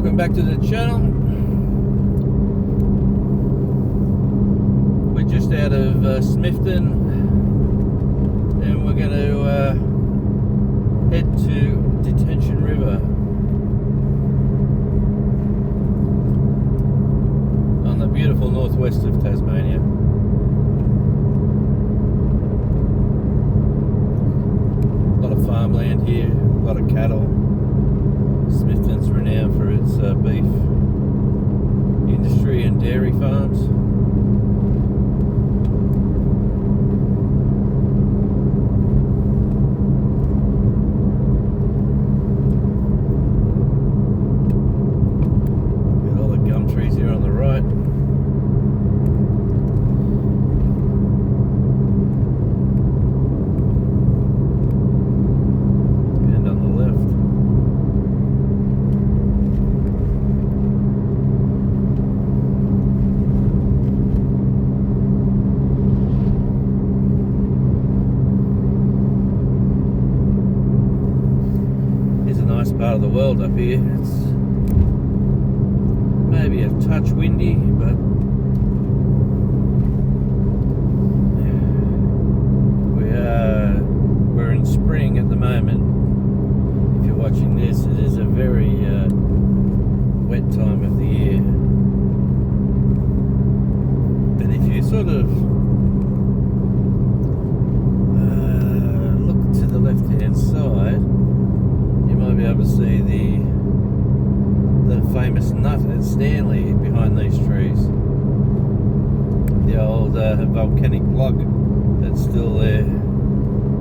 welcome back to the channel. We're just out of Smithton and we're going to head to Detention River on the beautiful northwest of Tasmania. A lot of farmland here, a lot of cattle. Smithton's renowned for its beef industry and dairy farms. Got all the gum trees here on the right. And on the left. Part of the world up here. It's maybe a touch windy, but we're in spring at the moment. If you're watching this, it is a very wet time of the year. But if you sort of look to the left-hand side, you might be able to see the famous nut at Stanley behind these trees. The old volcanic plug that's still there.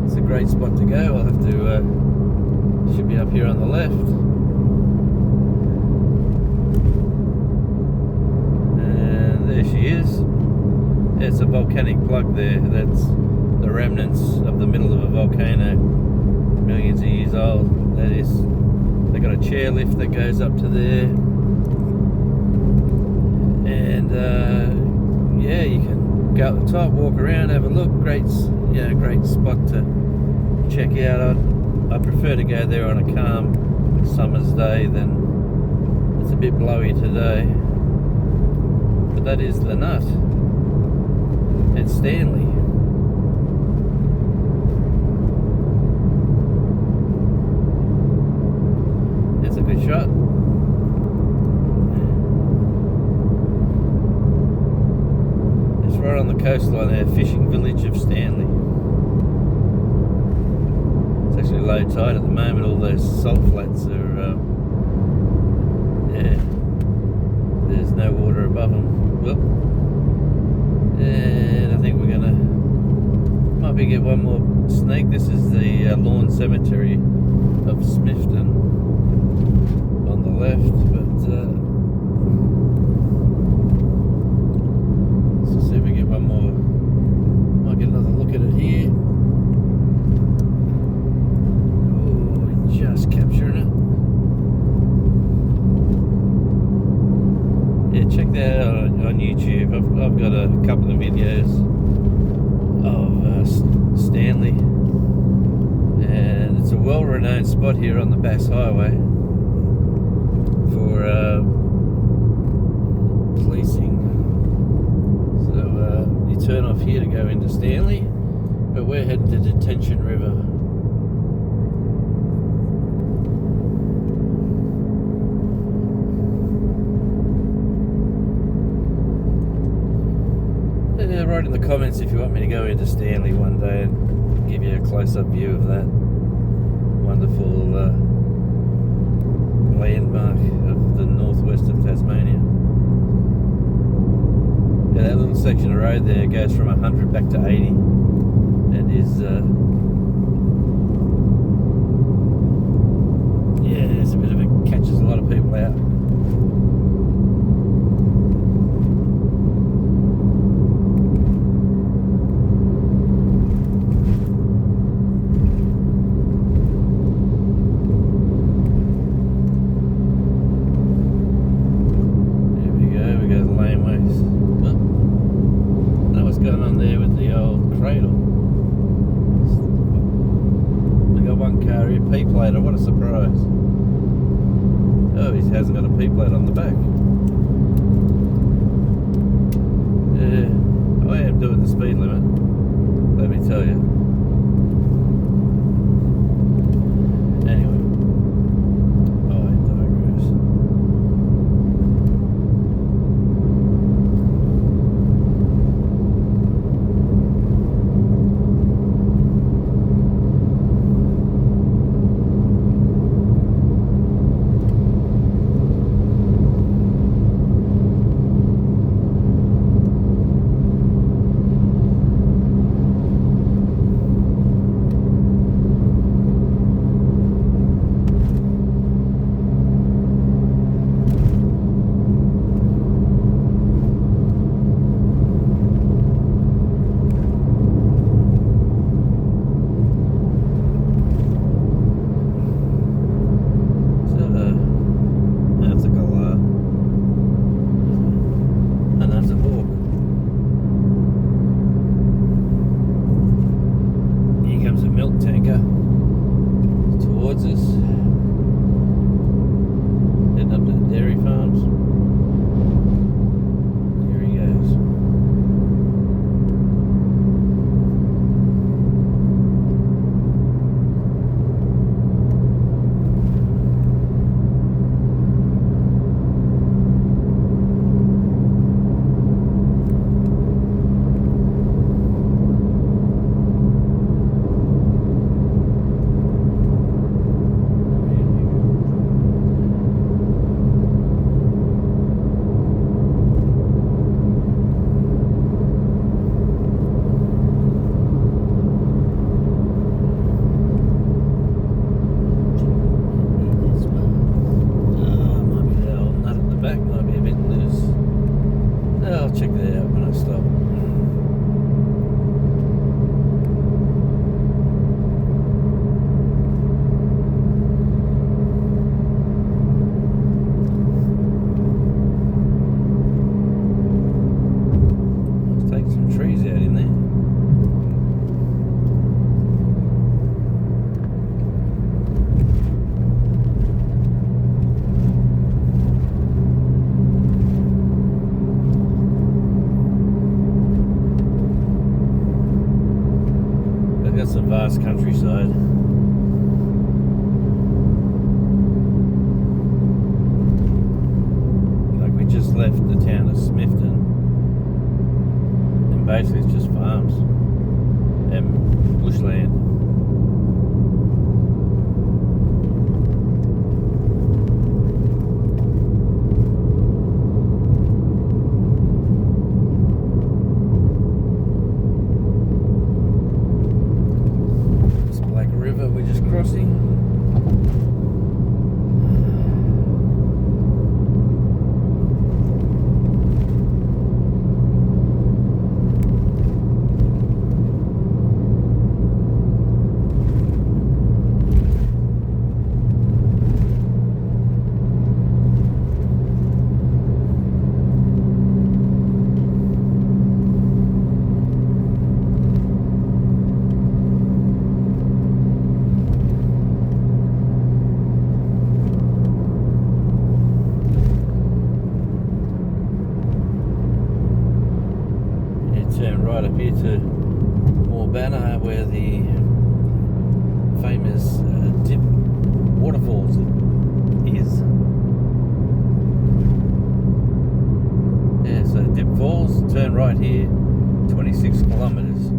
It's a great spot to go. I'll have to, should be up here on the left. And there she is. It's a volcanic plug there. That's the remnants of the middle of a volcano, millions of years old. That is, they got a chairlift that goes up to there, and yeah, you can go up the top, walk around, have a look. Great spot to check out. I prefer to go there on a calm summer's day than it's a bit blowy today. But that is the nut at Stanley. It's a good shot. It's right on the coastline there, fishing village of Stanley. It's actually low tide at the moment. All those salt flats are, yeah, there's no water above them. Well, and I think we're gonna might be get one more sneak. This is the lawn cemetery of Smithton on the left, but let's see if we get one more. Might get another look at it here. Oh, just capturing it. Yeah, check that out on YouTube. I've got a couple of videos of Stanley, and it's a well-renowned spot here on the Bass Highway for policing. So you turn off here to go into Stanley, but we're heading to Detention River. Write in the comments if you want me to go into Stanley one day and give you a close-up view of that wonderful landmark of the northwest of Tasmania. Yeah, that little section of road there goes from 100 back to 80. It is, yeah, it's a bit of a catches a lot of people out. Going on there with the old cradle. hasn't got a P plate on the back. Yeah, I am doing the speed limit, let me tell you. Anyway, I digress. Towards us, heading up to the dairy farms. Here he goes. I'll check that out when I stop. Let's take some trees out in there. That's a vast countryside. Like, we just left the town of Smithton, and basically it's just farms and bushland. We're just crossing. Turn right up here to Banner, where the famous dip waterfalls is. Yeah, so Dip Falls, turn right here, 26 kilometres.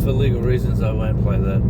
for legal reasons, I won't play that.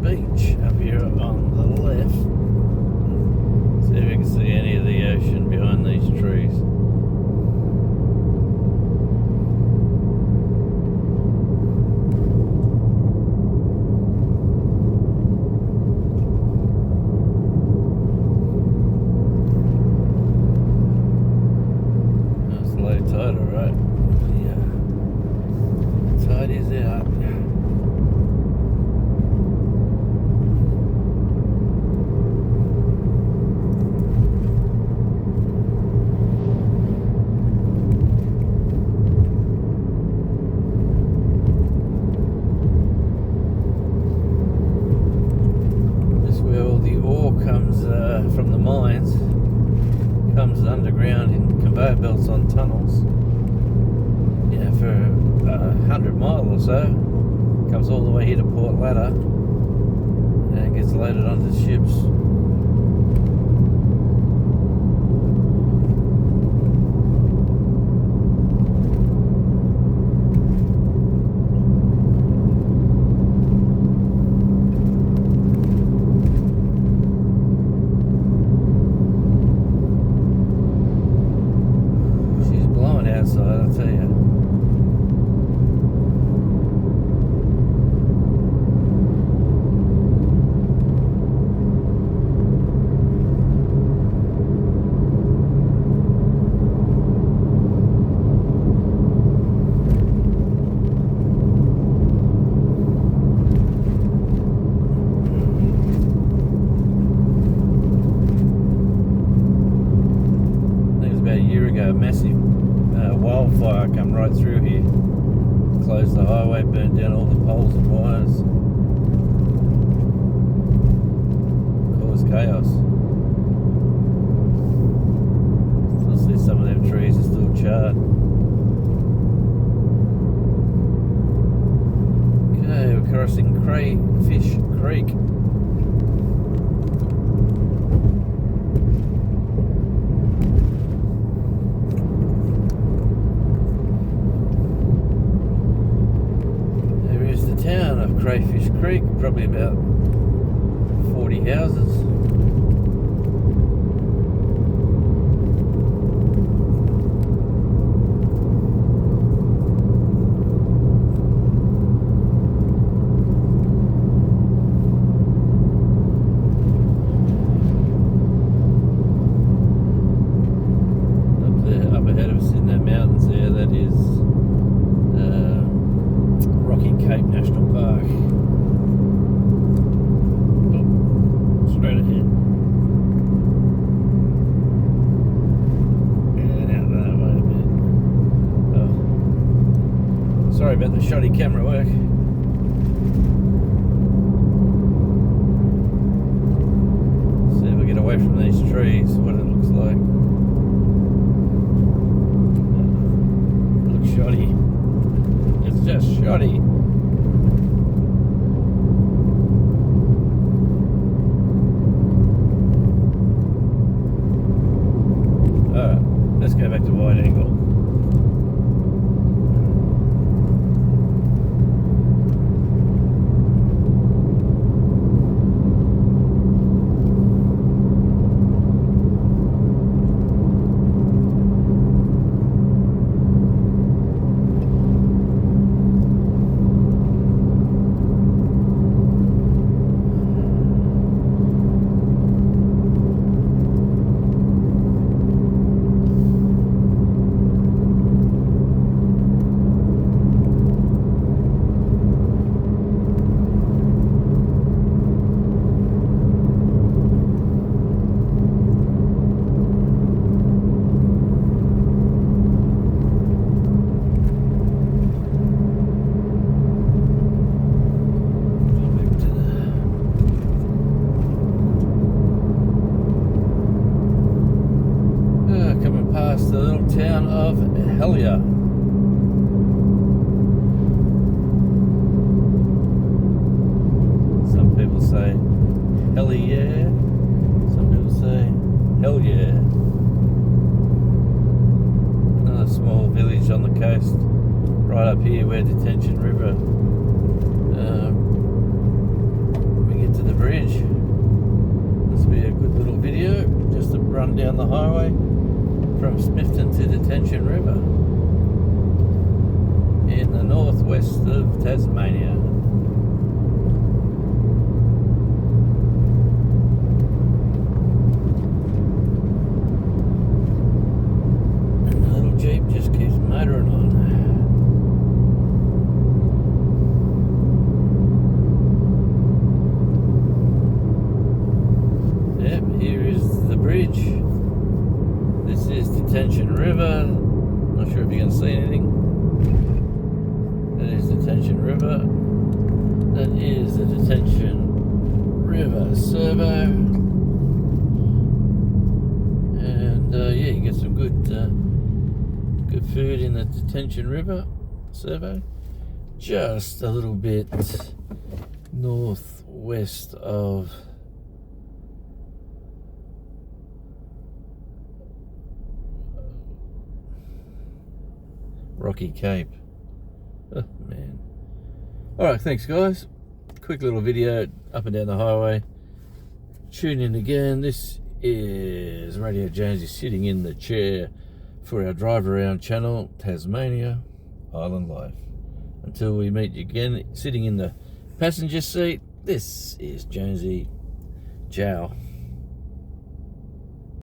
Beach up here on the left. See if you can see any of the ocean behind these trees. That's low tide, alright. Yeah. Tide is out. From the mines, comes underground in conveyor belts on tunnels. Yeah, for 100 miles or so, comes all the way here to Port Ladder and gets loaded onto ships. Outside, I'll tell you. I think it was about a year ago, a massive wildfire come right through here, closed the highway, burned down all the poles and wires, caused chaos. Still see some of them trees are still charred. Okay, we're crossing Crayfish Creek. Town of Crayfish Creek, probably about 40 houses. Up ahead of us in the mountains there, that is Cape National Park. Oh, straight ahead. And out that way a bit. Oh. Sorry about the shoddy camera work. See if we get away from these trees, what it looks like. It looks shoddy. It's just shoddy. Let's go back to wide angle. past the little town of Hellier. Some people say Hellier, some people say hell yeah. Another small village on the coast, right up here where Detention River. We get to the bridge. This will be a good little video, just to run down the highway from Smithton to Detention River in the northwest of Tasmania. Jeep just keeps motoring on. Yep, here is the bridge. This is Detention River. Not sure if you can see anything. That is Detention River. That is the Detention River servo. And yeah, you get some good food in the Detention River servo, just a little bit northwest of Rocky Cape. Oh man. Alright, thanks guys. Quick little video up and down the highway. Tune in again. This is Radio Jonesy sitting in the chair for our drive around channel, Tasmania Island Life. Until we meet again, sitting in the passenger seat, this is Jonesy. Ciao.